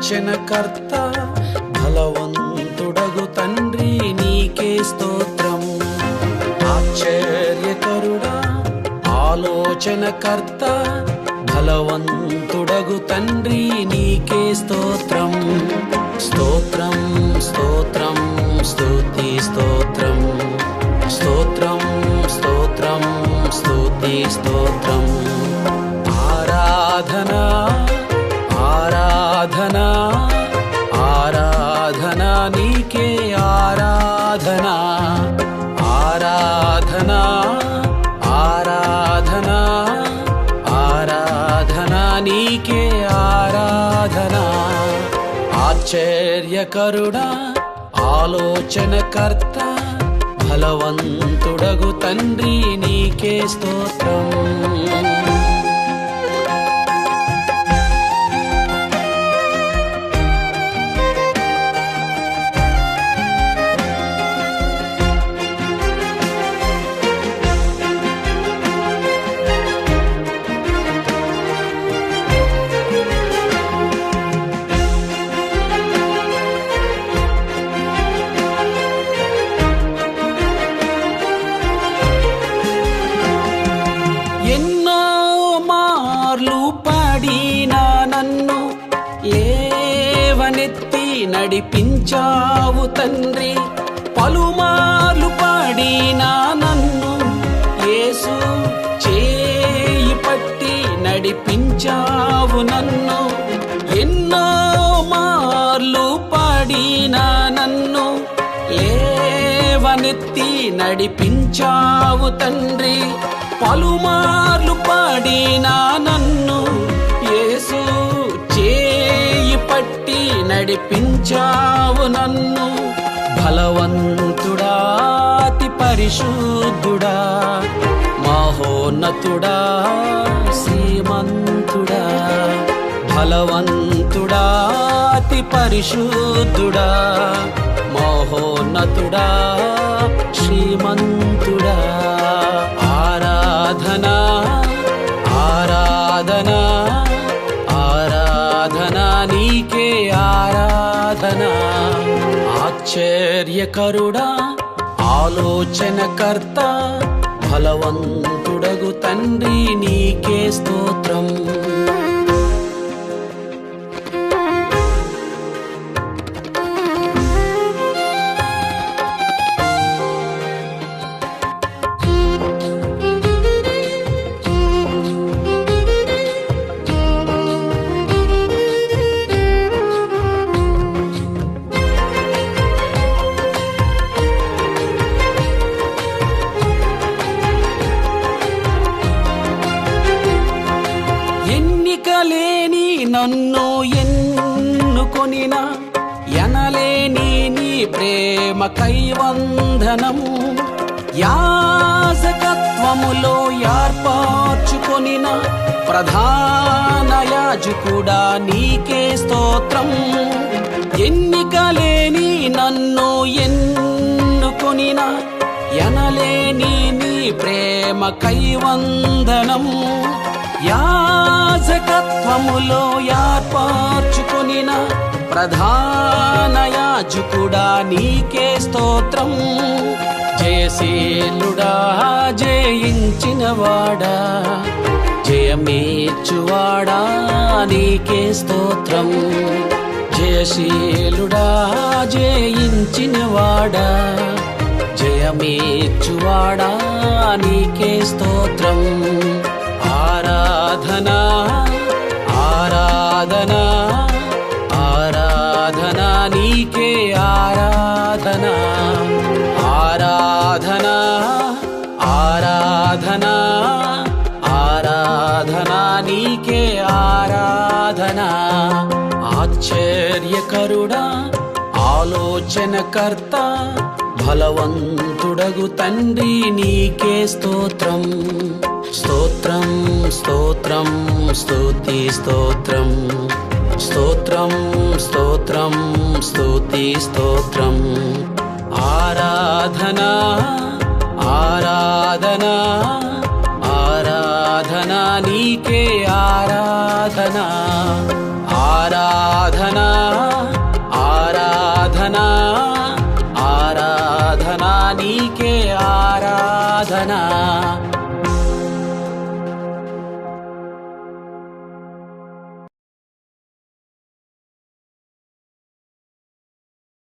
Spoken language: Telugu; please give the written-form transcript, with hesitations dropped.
ఆలోచనకర్త బలవంతుడగు తండ్రి నీకే స్తోత్రం. ఆశ్చర్యకరుడా ఆలోచనకర్త బలవంతుడగు తండ్రి నీకే స్తోత్రం. స్తోత్రం స్తోత్రం స్తుతి స్తోత్రం. స్తోత్రం స్తోత్రం స్తుతి స్తోత్రం. ఆరాధనా ఆరాధనా ఆరాధనా నీకే ఆరాధనా. ఆరాధనా ఆరాధనా ఆరాధనా నీకే ఆరాధనా. ఆశ్చర్యకరుడా ఆలోచనకర్త బలవంతుడగు తండ్రి నీకే స్తోత్రం. నన్ను లేవనెత్తి నడిపించావు తండ్రి. పలుమార్లు పాడినా నన్ను యేసు చేయి పట్టి నడిపించావు నన్ను. ఎన్నో మార్లు పాడినా నన్ను లేవనెత్తి నడిపించావు తండ్రి. పలుమార్లు పాడినా నన్ను యేసు చేయి పట్టి నడిపించావు నన్ను. బలవంతుడా అతి పరిశుద్ధుడా మహోన్నతుడా శ్రీమంతుడా. బలవంతుడా అతి పరిశుద్ధుడా మహోన్నతుడా శ్రీమంతుడా. ఆరాధనా ఆరాధనా ఆరాధనా నీకే ఆరాధనా. ఆశ్చర్యకరుడా ఆలోచనకర్త బలవంతుడగు తండ్రి నీకే స్తోత్రం. ఎన్నికలేని నన్ను ఎన్నుకొనిన ఎనలేని నీ ప్రేమ కైవందనం. యాజకత్వములో ఏర్పరచుకొనిన ప్రధాన యాజకుడా నీకే స్తోత్రం. ఎన్నికలేని నన్ను ఎన్నుకొనిన ఎనలేని నీ ప్రేమ కైవందనం. యాజకత్వములో ఏర్పరచుకొనిన ప్రధాన యాజకుడా నీకే స్తోత్రం. జయశీలుడా జయించినవాడా జయమేర్చువాడా నీకే స్తోత్రం. జయశీలుడా జయించినవాడా జయమేర్చువాడా నీకే స్తోత్రం. ఆరాధనా ఆరాధనా ఆరాధనా నీకే ఆరాధనా. ఆరాధనా ఆరాధనా ఆరాధనా నీకే ఆరాధనా. ఆశ్చర్యకరుడా ఆలోచనకర్త బలవంతుడగు తండ్రి నీకే స్తోత్రం. స్తోత్రం స్తోత్రం స్తుతి స్తోత్రం. స్తోత్రం స్తోత్రం స్తుతి స్తోత్రం. ఆరాధనా ఆరాధనా ఆరాధనా నీకే ఆరాధనా. ఆరాధనా నీకే ఆరాధన